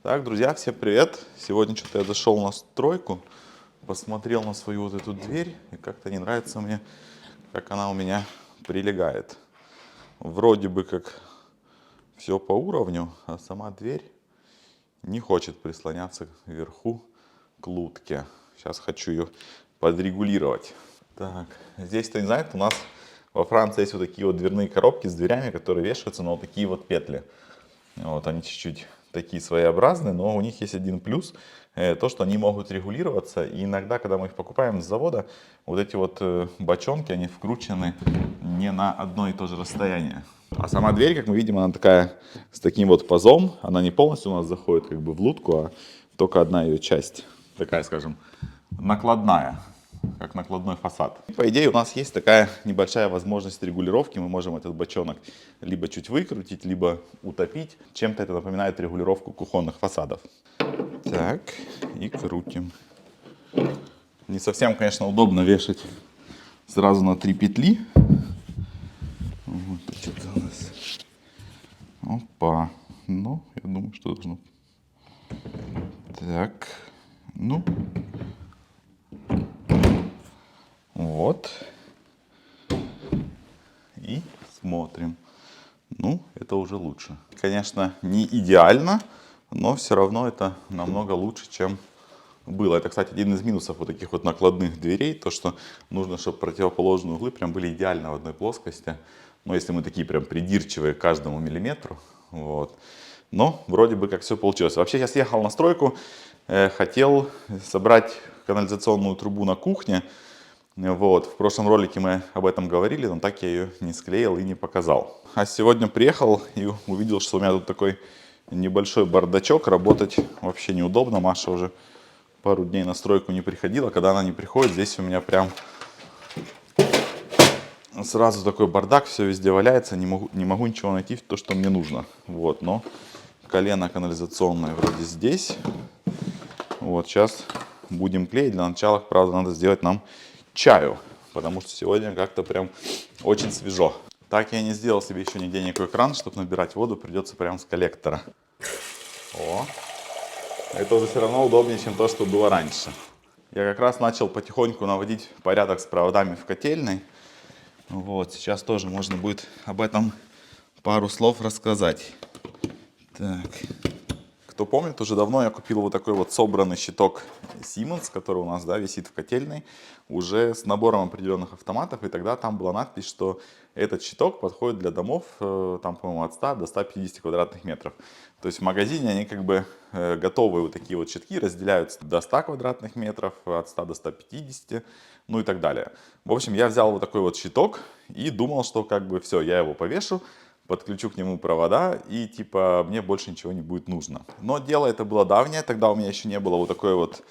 Так, друзья, всем привет! Сегодня что-то я зашел на стройку, посмотрел на свою вот эту дверь, и как-то не нравится мне, как она у меня прилегает. Вроде бы как все по уровню, а сама дверь не хочет прислоняться вверху к лутке. Сейчас хочу ее подрегулировать. Так, здесь, кто не знает, у нас во Франции есть вот такие вот дверные коробки с дверями, которые вешаются на вот такие вот петли. Вот, они чуть-чуть такие своеобразные, но у них есть один плюс, то, что они могут регулироваться. И иногда, когда мы их покупаем с завода, вот эти вот бочонки, они вкручены не на одно и то же расстояние. А сама дверь, как мы видим, она такая с таким вот пазом, она не полностью у нас заходит как бы в лутку, а только одна ее часть, такая, скажем, накладная, как накладной фасад. По идее, у нас есть такая небольшая возможность регулировки. Мы можем этот бочонок либо чуть выкрутить, либо утопить. Чем-то это напоминает регулировку кухонных фасадов. Так, и крутим. Не совсем, конечно, удобно вешать сразу на 3 петли. Вот это у нас. Опа. Ну, я думаю, что должно. Так, ну. Вот. И смотрим. Ну, это уже лучше. Конечно, не идеально, но все равно это намного лучше, чем было. Это, кстати, один из минусов вот таких вот накладных дверей, то, что нужно, чтобы противоположные углы прям были идеально в одной плоскости. Но если мы такие прям придирчивые к каждому миллиметру, вот. Но вроде бы как все получилось. Вообще, сейчас ехал на стройку, хотел собрать канализационную трубу на кухне. Вот, в прошлом ролике мы об этом говорили, но так я ее не склеил и не показал. А сегодня приехал и увидел, что у меня тут такой небольшой бардачок, работать вообще неудобно. Маша уже пару дней на стройку не приходила. Когда она не приходит, здесь у меня прям сразу такой бардак, все везде валяется, не могу ничего найти, то, что мне нужно. Вот, но колено канализационное вроде здесь. Вот, сейчас будем клеить. Для начала, правда, надо сделать нам чаю, потому что сегодня как-то прям очень свежо. Так я не сделал себе еще нигде никакой кран, чтобы набирать воду, придется прям с коллектора. О, это уже все равно удобнее, чем то, что было раньше. Я как раз начал потихоньку наводить порядок с проводами в котельной. Вот, сейчас тоже можно будет об этом пару слов рассказать. Так. Кто помнит, уже давно я купил вот такой вот собранный щиток Siemens, который у нас, да, висит в котельной, уже с набором определенных автоматов. И тогда там была надпись, что этот щиток подходит для домов, там, по-моему, от 100 до 150 квадратных метров. То есть в магазине они как бы готовые вот такие вот щитки разделяются до 100 квадратных метров, от 100 до 150, ну и так далее. В общем, я взял вот такой вот щиток и думал, что как бы все, я его повешу, подключу к нему провода и типа мне больше ничего не будет нужно. Но дело это было давнее, тогда у меня еще не было вот такой вот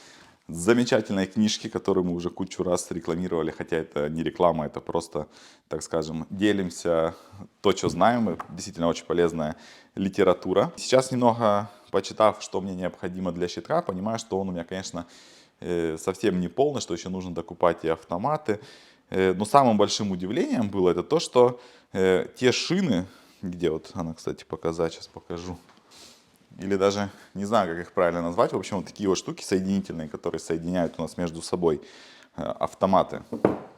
замечательной книжки, которую мы уже кучу раз рекламировали, хотя это не реклама, это просто, так скажем, делимся то, что знаем, это действительно очень полезная литература. Сейчас немного почитав, что мне необходимо для щитка, понимаю, что он у меня, конечно, совсем не полный, что еще нужно докупать и автоматы. Но самым большим удивлением было это то, что те шины, где вот она, кстати, показать, сейчас покажу, или даже не знаю, как их правильно назвать, в общем, вот такие вот штуки соединительные, которые соединяют у нас между собой автоматы.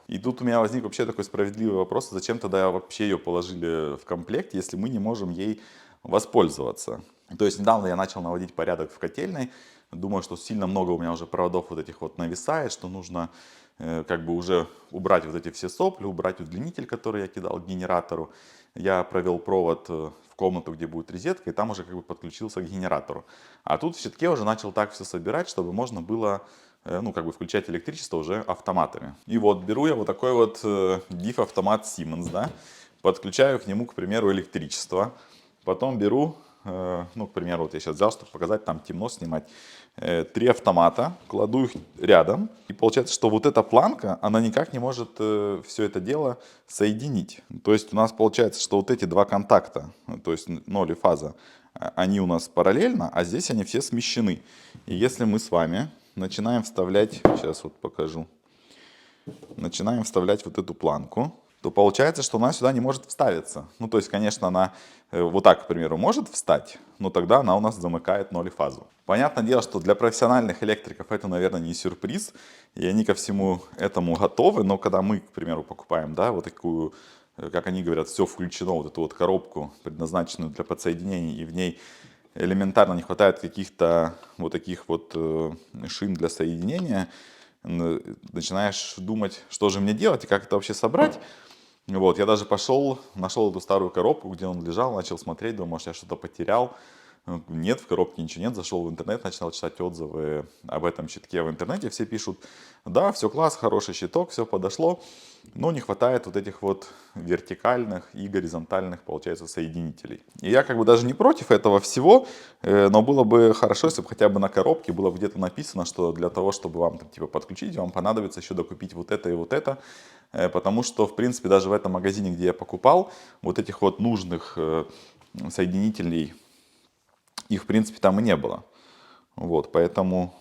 И тут у меня возник вообще такой справедливый вопрос, зачем тогда вообще ее положили в комплект, если мы не можем ей воспользоваться. То есть недавно я начал наводить порядок в котельной, думаю, что сильно много у меня уже проводов вот этих вот нависает, что нужно как бы уже убрать вот эти все сопли, убрать удлинитель, который я кидал к генератору. Я провел провод в комнату, где будет розетка, и там уже как бы подключился к генератору. А тут в щитке уже начал так все собирать, чтобы можно было, ну, как бы включать электричество уже автоматами. И вот беру я вот такой вот DIF-автомат Siemens, да, подключаю к нему, к примеру, электричество. Потом беру, ну, к примеру, вот я сейчас взял, чтобы показать, там темно снимать, 3 автомата, кладу их рядом. И получается, что вот эта планка, она никак не может все это дело соединить. То есть у нас получается, что вот эти два контакта, то есть ноль и фаза, они у нас параллельно, а здесь они все смещены. И если мы с вами начинаем вставлять, сейчас вот покажу, начинаем вставлять вот эту планку, то получается, что она сюда не может вставиться. Ну, то есть, конечно, она вот так, к примеру, может встать, но тогда она у нас замыкает ноль фазу. Понятное дело, что для профессиональных электриков это, наверное, не сюрприз, и они ко всему этому готовы, но когда мы, к примеру, покупаем, да, вот такую, как они говорят, все включено, вот эту вот коробку, предназначенную для подсоединений, и в ней элементарно не хватает каких-то вот таких вот шин для соединения, начинаешь думать, что же мне делать и как это вообще собрать. Вот, я даже пошел, нашел эту старую коробку, где он лежал, начал смотреть, думал, может, я что-то потерял. Нет, в коробке ничего нет. Зашел в интернет, начал читать отзывы об этом щитке в интернете. Все пишут, да, все класс, хороший щиток, все подошло, но не хватает вот этих вот вертикальных и горизонтальных, получается, соединителей. И я как бы даже не против этого всего, но было бы хорошо, если бы хотя бы на коробке было бы где-то написано, что для того, чтобы вам там, типа, подключить, вам понадобится еще докупить вот это и вот это. Потому что, в принципе, даже в этом магазине, где я покупал, вот этих вот нужных соединителей, их, в принципе, там и не было. Вот, поэтому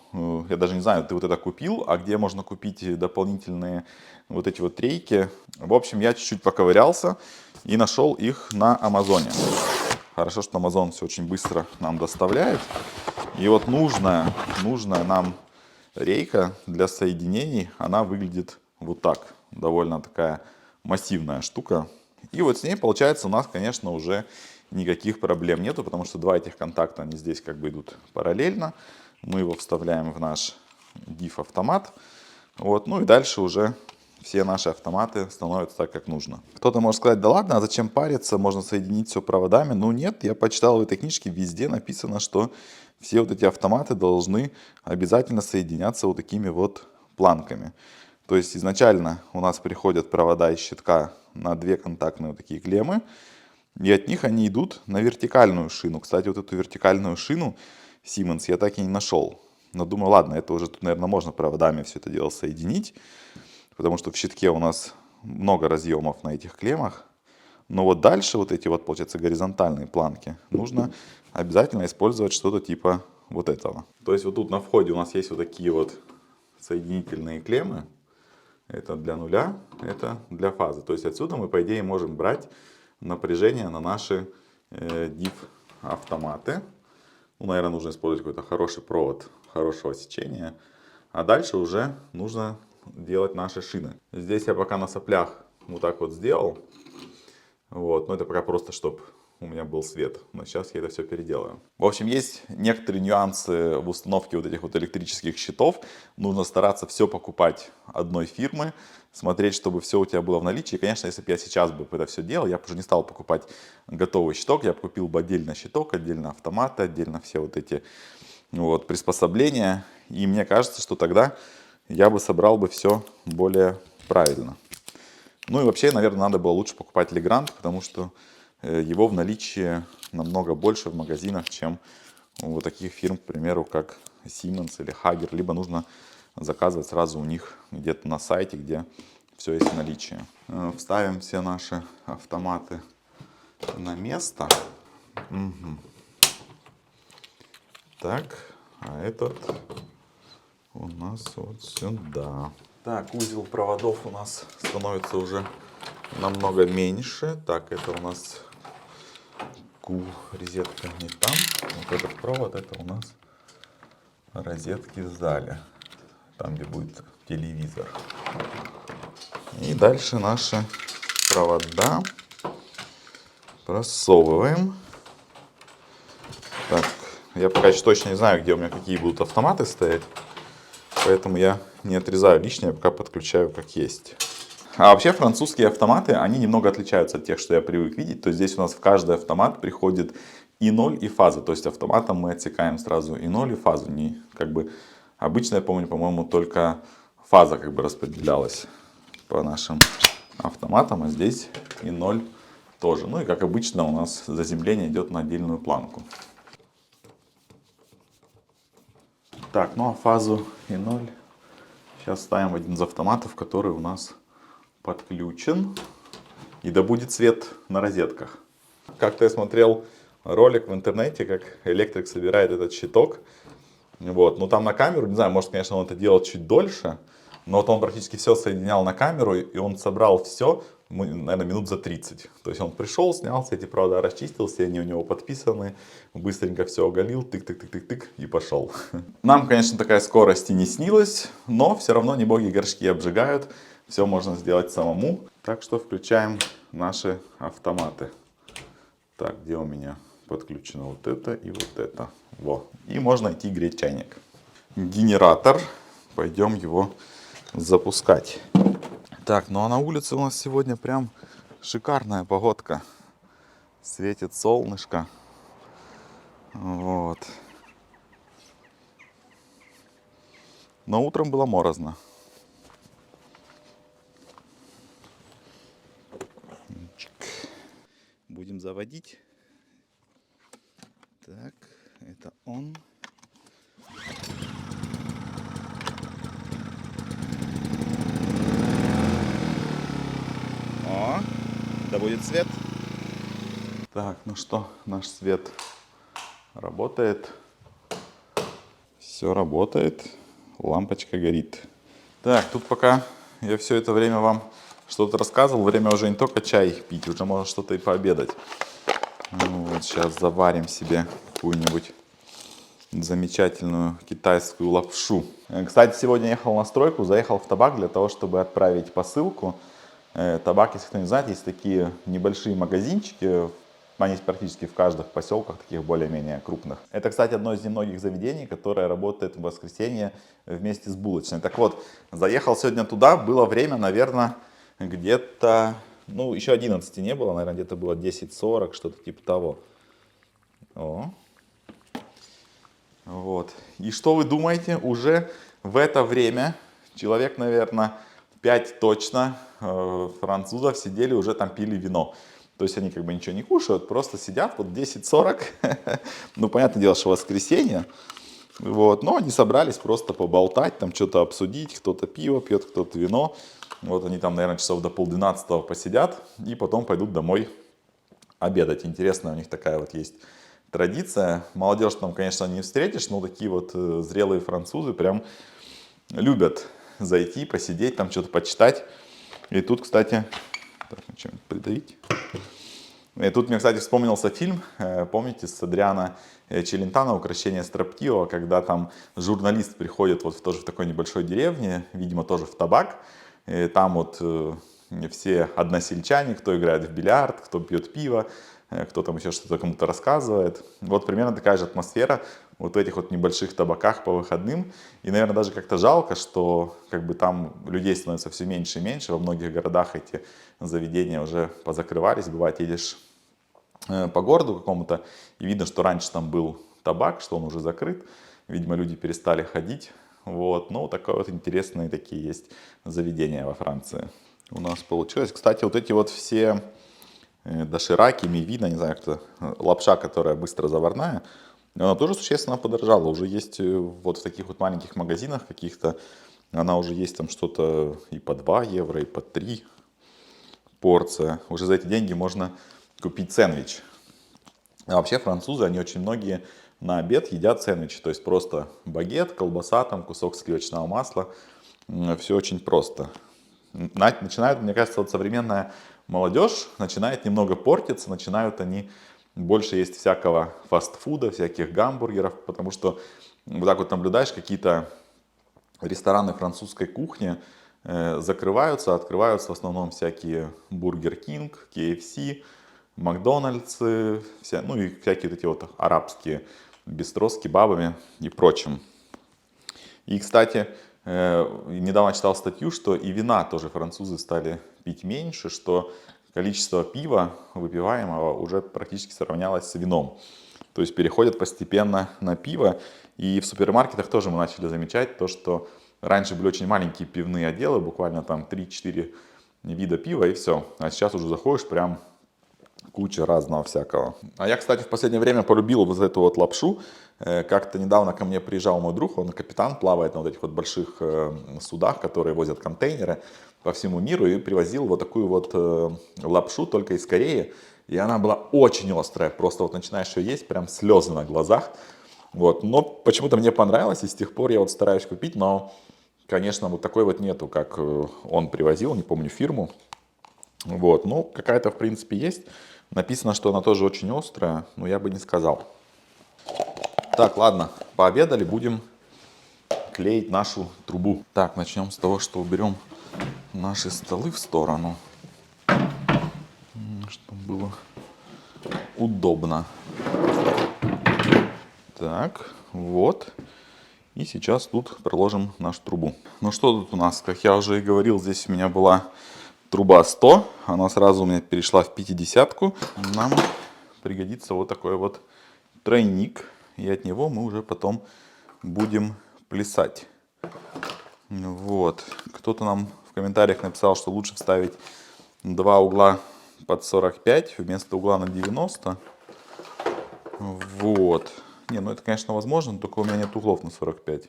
я даже не знаю, ты вот это купил, а где можно купить дополнительные вот эти вот трейки. В общем, я чуть-чуть поковырялся и нашел их на Амазоне. Хорошо, что Amazon все очень быстро нам доставляет. И вот нужная нам рейка для соединений, она выглядит вот так. Довольно такая массивная штука. И вот с ней, получается, у нас, конечно, уже никаких проблем нету, потому что два этих контакта, они здесь как бы идут параллельно. Мы его вставляем в наш DIF-автомат. Вот. Ну и дальше уже все наши автоматы становятся так, как нужно. Кто-то может сказать, да ладно, а зачем париться, можно соединить все проводами. Ну нет, я почитал в этой книжке, везде написано, что все вот эти автоматы должны обязательно соединяться вот такими вот планками. То есть изначально у нас приходят провода из щитка на две контактные вот такие клеммы, и от них они идут на вертикальную шину. Кстати, вот эту вертикальную шину Siemens я так и не нашел. Но думаю, ладно, это уже тут, наверное, можно проводами все это дело соединить, потому что в щитке у нас много разъемов на этих клеммах. Но вот дальше вот эти вот, получается, горизонтальные планки нужно обязательно использовать что-то типа вот этого. То есть вот тут на входе у нас есть вот такие вот соединительные клеммы. Это для нуля, это для фазы. То есть отсюда мы, по идее, можем брать напряжение на наши DIF-автоматы. Ну, наверное, нужно использовать какой-то хороший провод хорошего сечения. А дальше уже нужно делать наши шины. Здесь я пока на соплях вот так вот сделал. Вот, но это пока просто, чтобы у меня был свет. Но сейчас я это все переделаю. В общем, есть некоторые нюансы в установке вот этих вот электрических щитов. Нужно стараться все покупать одной фирмы, смотреть, чтобы все у тебя было в наличии. И, конечно, если бы я сейчас бы это все делал, я бы уже не стал покупать готовый щиток. Я бы купил бы отдельно щиток, отдельно автоматы, отдельно все вот эти вот приспособления. И мне кажется, что тогда я бы собрал бы все более правильно. Ну и вообще, наверное, надо было лучше покупать Legrand, потому что его в наличии намного больше в магазинах, чем у таких фирм, к примеру, как Siemens или Hager. Либо нужно заказывать сразу у них где-то на сайте, где все есть в наличии. Вставим все наши автоматы на место. Угу. Так, а этот у нас вот сюда. Так, узел проводов у нас становится уже намного меньше. Так, это у нас розетка не там. Вот этот провод, это у нас розетки в зале. Там, где будет телевизор. И дальше наши провода просовываем. Так, я пока еще точно не знаю, где у меня какие будут автоматы стоять. Поэтому я не отрезаю лишнее, пока подключаю как есть. А вообще французские автоматы, они немного отличаются от тех, что я привык видеть. То есть здесь у нас в каждый автомат приходит и ноль, и фаза. То есть автоматом мы отсекаем сразу и ноль, и фазу. Не, как бы, обычно, я помню, по-моему, только фаза как бы распределялась по нашим автоматам, а здесь и ноль тоже. Ну и как обычно у нас заземление идет на отдельную планку. Так, ну а фазу и ноль сейчас ставим в один из автоматов, который у нас подключен. И да будет свет на розетках. Как-то я смотрел ролик в интернете, как электрик собирает этот щиток. Вот. Ну там на камеру, не знаю, может, конечно, он это делал чуть дольше. Но вот он практически все соединял на камеру, и он собрал все наверное, минут за 30. То есть он пришел, снял все эти провода, расчистил, все они у него подписаны, быстренько все оголил, тык-тык-тык-тык-тык и пошел. Нам, конечно, такая скорость и не снилась, но все равно не боги горшки обжигают, все можно сделать самому. Так что включаем наши автоматы. Так, где у меня подключено вот это и вот это. Во. И можно идти греть чайник. Генератор. Пойдем его запускать. Так, ну а на улице у нас сегодня прям шикарная погодка. Светит солнышко. Вот. Но утром было морозно. Будем заводить. Так, это он. О, да будет свет. Так, ну что, наш свет работает. Все работает. Лампочка горит. Так, тут пока я все это время вам что-то рассказывал, время уже не только чай пить, уже можно что-то и пообедать. Ну, вот сейчас заварим себе какую-нибудь замечательную китайскую лапшу. Кстати, сегодня ехал на стройку, заехал в Табак для того, чтобы отправить посылку. Табак, если кто не знает, есть такие небольшие магазинчики, они практически в каждых поселках, таких более-менее крупных. Это, кстати, одно из немногих заведений, которое работает в воскресенье вместе с булочной. Так вот, заехал сегодня туда, было время, наверное, где-то, ну, еще 11 не было, наверное, где-то было 10:40, что-то типа того. О. Вот. И что вы думаете, уже в это время человек, наверное, 5 точно французов сидели, уже там пили вино. То есть они как бы ничего не кушают, просто сидят, вот 10:40, ну, понятное дело, что воскресенье, вот, но они собрались просто поболтать, там что-то обсудить, кто-то пиво пьет, кто-то вино, вот они там, наверное, часов до 11:30 посидят и потом пойдут домой обедать. Интересная у них такая вот есть традиция. Молодежь там, конечно, не встретишь, но такие вот зрелые французы прям любят зайти, посидеть, там что-то почитать. И тут, кстати, так, чем-нибудь придавить. И тут мне, кстати, вспомнился фильм, помните, с Адриано Челентано «Укрощение строптивого», когда там журналист приходит вот тоже в такой небольшой деревне, видимо, тоже в Табак. И там вот все односельчане, кто играет в бильярд, кто пьет пиво, кто там еще что-то кому-то рассказывает. Вот примерно такая же атмосфера вот в этих вот небольших табаках по выходным. И, наверное, даже как-то жалко, что как бы там людей становится все меньше и меньше. Во многих городах эти заведения уже позакрывались. Бывает, едешь по городу какому-то, и видно, что раньше там был табак, что он уже закрыт. Видимо, люди перестали ходить. Вот. Ну, такое вот интересные такие есть заведения во Франции. У нас получилось. Кстати, вот эти вот все дошираки, мивина, не знаю, как-то лапша, которая быстро заварная, она тоже существенно подорожала. Уже есть вот в таких вот маленьких магазинах каких-то, она уже есть там что-то и по 2 евро, и по 3 порция. Уже за эти деньги можно купить сэндвич. А вообще французы, они очень многие на обед едят сэндвичи. То есть просто багет, колбаса, там кусок сливочного масла. Все очень просто. Начинают, мне кажется, вот современная молодежь начинает немного портиться, начинают они больше есть всякого фастфуда, всяких гамбургеров, потому что вот так вот наблюдаешь, какие-то рестораны французской кухни закрываются, открываются в основном всякие Бургер Кинг, KFC, Макдональдсы, ну и всякие вот эти вот арабские бистро с кебабами и прочим. И, кстати, недавно читал статью, что и вина тоже французы стали пить меньше, что количество пива выпиваемого уже практически сравнялось с вином. То есть переходят постепенно на пиво. И в супермаркетах тоже мы начали замечать то, что раньше были очень маленькие пивные отделы, буквально там 3-4 вида пива и все. А сейчас уже заходишь, прям куча разного всякого. А я, кстати, в последнее время полюбил вот эту вот лапшу. Как-то недавно ко мне приезжал мой друг, он капитан, плавает на вот этих вот больших судах, которые возят контейнеры по всему миру, и привозил вот такую вот лапшу только из Кореи. И она была очень острая, просто вот начинаешь ее есть, прям слезы на глазах. Вот. Но почему-то мне понравилось, и с тех пор я вот стараюсь купить, но, конечно, вот такой вот нету, как он привозил, не помню фирму. Вот, ну, какая-то, в принципе, есть. Написано, что она тоже очень острая, но я бы не сказал. Так, ладно, пообедали, будем клеить нашу трубу. Так, начнем с того, что уберем наши столы в сторону, чтобы было удобно. Так, вот. И сейчас тут проложим нашу трубу. Ну что тут у нас? Как я уже и говорил, здесь у меня была труба 100. Она сразу у меня перешла в 50-ку. Нам пригодится вот такой вот тройник. И от него мы уже потом будем плясать. Вот. Кто-то нам в комментариях написал, что лучше вставить два угла под 45 вместо угла на 90. Вот. Не, ну это, конечно, возможно, но только у меня нет углов на 45.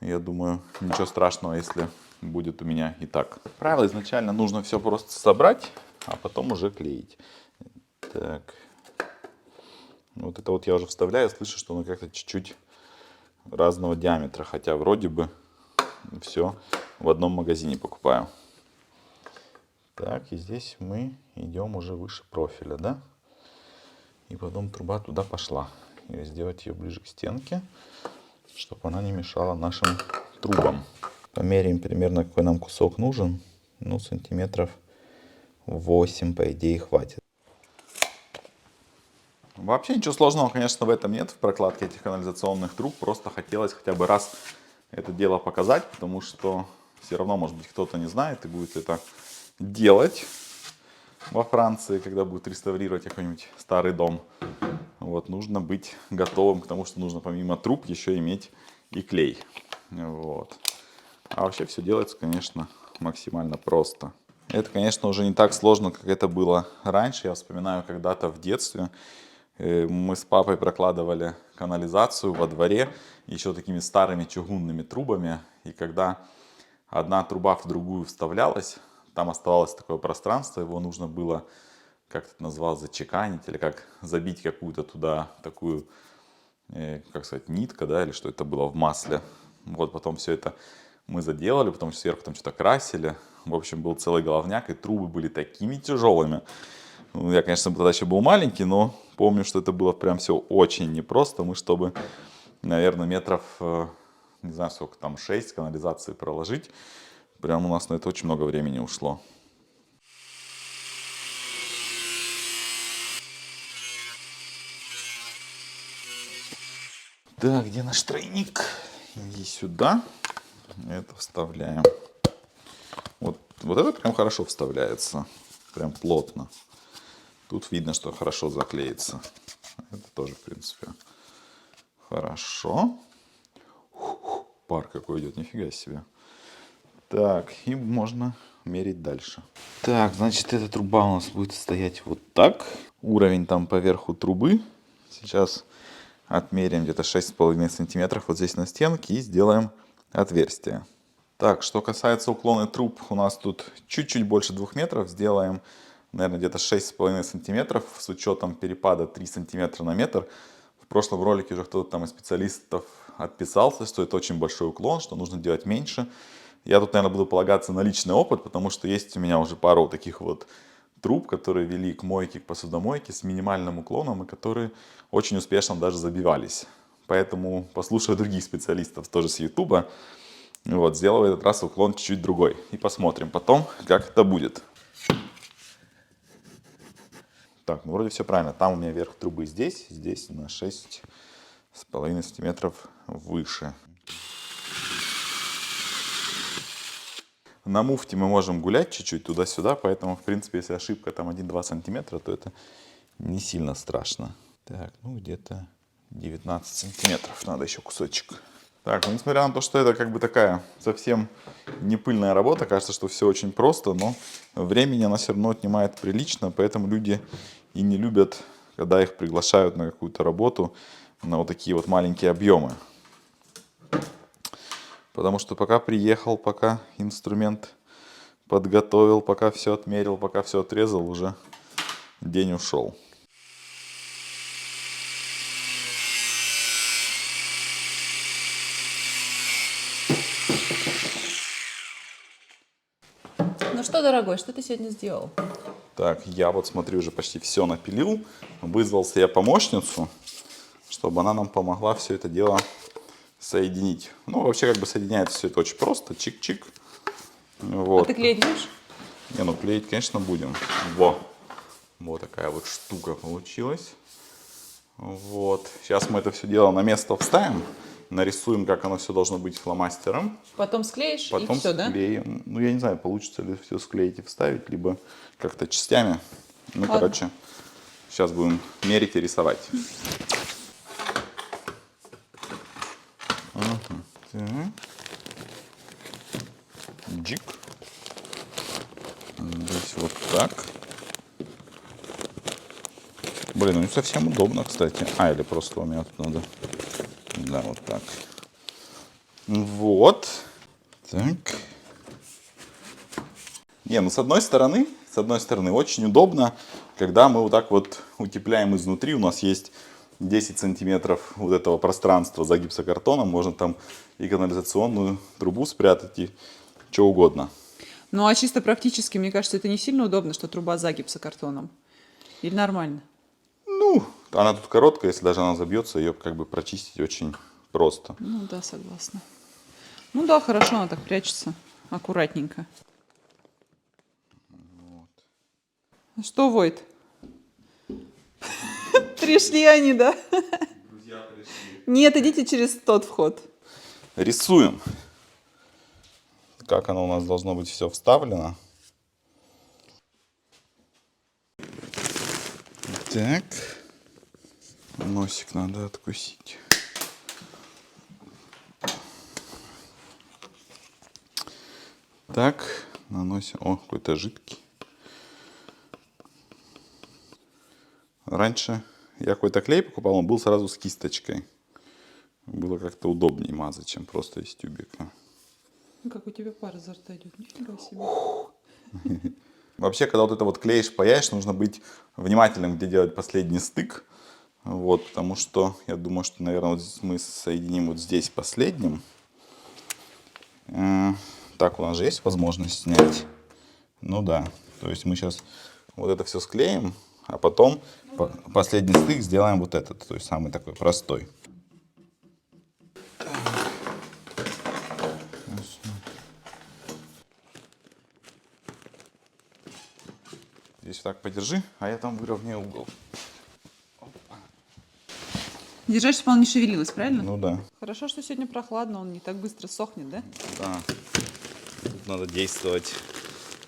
Я думаю, ничего страшного, если будет у меня и так. Правило изначально нужно все просто собрать, а потом уже клеить. Так. Вот это вот я уже вставляю, слышу, что оно как-то чуть-чуть разного диаметра, хотя вроде бы все в одном магазине покупаю. Так, и здесь мы идем уже выше профиля, да? И потом труба туда пошла. И сделать ее ближе к стенке, чтобы она не мешала нашим трубам. Померяем примерно, какой нам кусок нужен. Ну, сантиметров 8, по идее, хватит. Вообще ничего сложного, конечно, в этом нет, в прокладке этих канализационных труб. Просто хотелось хотя бы раз это дело показать, потому что все равно, может быть, кто-то не знает и будет это делать во Франции, когда будет реставрировать какой-нибудь старый дом. Вот, нужно быть готовым к тому, что нужно помимо труб еще иметь и клей. Вот. А вообще все делается, конечно, максимально просто. Это, конечно, уже не так сложно, как это было раньше. Я вспоминаю, когда-то в детстве мы с папой прокладывали канализацию во дворе еще такими старыми чугунными трубами. И когда одна труба в другую вставлялась, там оставалось такое пространство, его нужно было, как это назвал, зачеканить или как забить какую-то туда такую, как сказать, нитка, да, или что это было в масле. Вот потом все это мы заделали, потом сверху там что-то красили. В общем, был целый головняк, и трубы были такими тяжелыми. Ну, я, конечно, тогда еще был маленький, но помню, что это было прям все очень непросто. Мы, чтобы, наверное, метров, не знаю, сколько там, 6 канализации проложить, прям у нас на это очень много времени ушло. Так, где наш тройник? Иди сюда. Это вставляем. Вот это прям хорошо вставляется. Прям плотно. Тут видно, что хорошо заклеится. Это тоже, в принципе, хорошо. Пар какой идет, нифига себе. Так, и можно мерить дальше. Так, значит, эта труба у нас будет стоять вот так. Уровень там поверху трубы. Сейчас отмеряем где-то 6,5 сантиметров вот здесь на стенке и сделаем отверстие. Так, что касается уклона труб, у нас тут чуть-чуть больше 2 метров. Сделаем, наверное, где-то 6,5 сантиметров с учетом перепада 3 сантиметра на метр. В прошлом ролике уже кто-то там из специалистов отписался, что это очень большой уклон, что нужно делать меньше. Я тут, наверное, буду полагаться на личный опыт, потому что есть у меня уже пару таких вот труб, которые вели к мойке, к посудомойке с минимальным уклоном, и которые очень успешно даже забивались. Поэтому послушаю других специалистов тоже с YouTube. Вот, сделаю в этот раз уклон чуть-чуть другой. И посмотрим потом, как это будет. Так, ну вроде все правильно. Там у меня верх трубы здесь на 6,5 сантиметров выше. На муфте мы можем гулять чуть-чуть туда-сюда, поэтому, в принципе, если ошибка там 1-2 сантиметра, то это не сильно страшно. Так, ну где-то 19 сантиметров. Надо еще кусочек. Так, ну несмотря на то, что это как бы такая совсем не пыльная работа, кажется, что все очень просто, но времени она все равно отнимает прилично, поэтому люди и не любят, когда их приглашают на какую-то работу на вот такие вот маленькие объемы. Потому что пока приехал, пока инструмент подготовил, пока все отмерил, пока все отрезал, уже день ушел. Ну что, дорогой, что ты сегодня сделал? Так, я вот смотрю, уже почти все напилил. Вызвал себе помощницу, чтобы она нам помогла все это дело соединить. Ну, вообще, как бы соединяется все это очень просто. Чик-чик. Вот. А ты клеить будешь? Не, ну клеить, конечно, будем. Во. Вот такая вот штука получилась. Вот. Сейчас мы это все дело на место вставим. Нарисуем, как оно все должно быть фломастером. Потом склеишь Потом и все, да? склеим. Ну, я не знаю, получится ли все склеить и вставить, либо как-то частями. Ну, Ладно. короче, сейчас будем мерить и рисовать. Ага. Так. Джик. Здесь вот так. Блин, ну не совсем удобно, кстати. А, или просто у меня тут надо... Да, вот так. Вот. Так. Не, ну с одной стороны, очень удобно, когда мы вот так вот утепляем изнутри. У нас есть 10 сантиметров вот этого пространства за гипсокартоном. Можно там и канализационную трубу спрятать, и что угодно. Ну, а чисто практически, мне кажется, это не сильно удобно, что труба за гипсокартоном. Или нормально? Ну, она тут короткая, если даже она забьется, ее как бы прочистить очень просто. Ну да, согласна. Ну да, хорошо, она так прячется. Аккуратненько. Вот. Что, Войт? Пришли они, да? Друзья пришли. Нет, идите через тот вход. Рисуем. Как оно у нас должно быть все вставлено. Так. Носик надо откусить. Так, наносим. О, какой-то жидкий. Раньше я какой-то клей покупал, он был сразу с кисточкой. Было как-то удобнее мазать, чем просто из тюбика. Ну, как у тебя пар изо рта идет. Нифига себе. Вообще, когда вот это вот клеишь, паяешь, нужно быть внимательным, где делать последний стык. Вот, потому что я думаю, что, наверное, вот здесь мы соединим вот здесь последним. Так, у нас же есть возможность снять. Ну да, то есть мы сейчас вот это все склеим, а потом последний стык сделаем вот этот, то есть самый такой простой. Здесь так подержи, а я там выровняю угол. Держать, чтобы он не шевелилась, правильно? Ну да. Хорошо, что сегодня прохладно, он не так быстро сохнет, да? Да. Тут надо действовать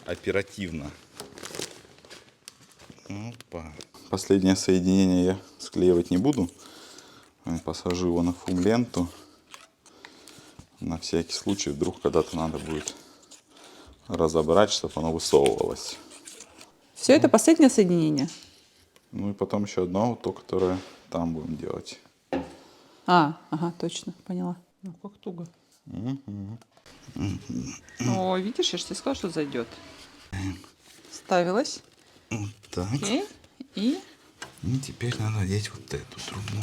оперативно. Опа. Последнее соединение я склеивать не буду. Посажу его на фум-ленту. На всякий случай, вдруг когда-то надо будет разобрать, чтобы оно высовывалось. Все, это последнее соединение? Ну и потом еще одно, вот то, которое там будем делать. Ага, точно, поняла. Ну, как туго. О, видишь, я же тебе сказала, что зайдет. Ставилась. Так. Окей. И? И теперь надо надеть вот эту трубу.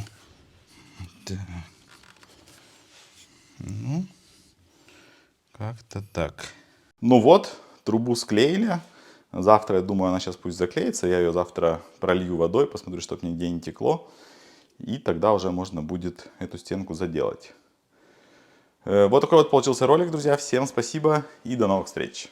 Так. Ну, как-то так. Ну вот, трубу склеили. Завтра, я думаю, она сейчас пусть заклеится. Я ее завтра пролью водой, посмотрю, чтобы нигде не текло. И тогда уже можно будет эту стенку заделать. Вот такой вот получился ролик, друзья. Всем спасибо и до новых встреч.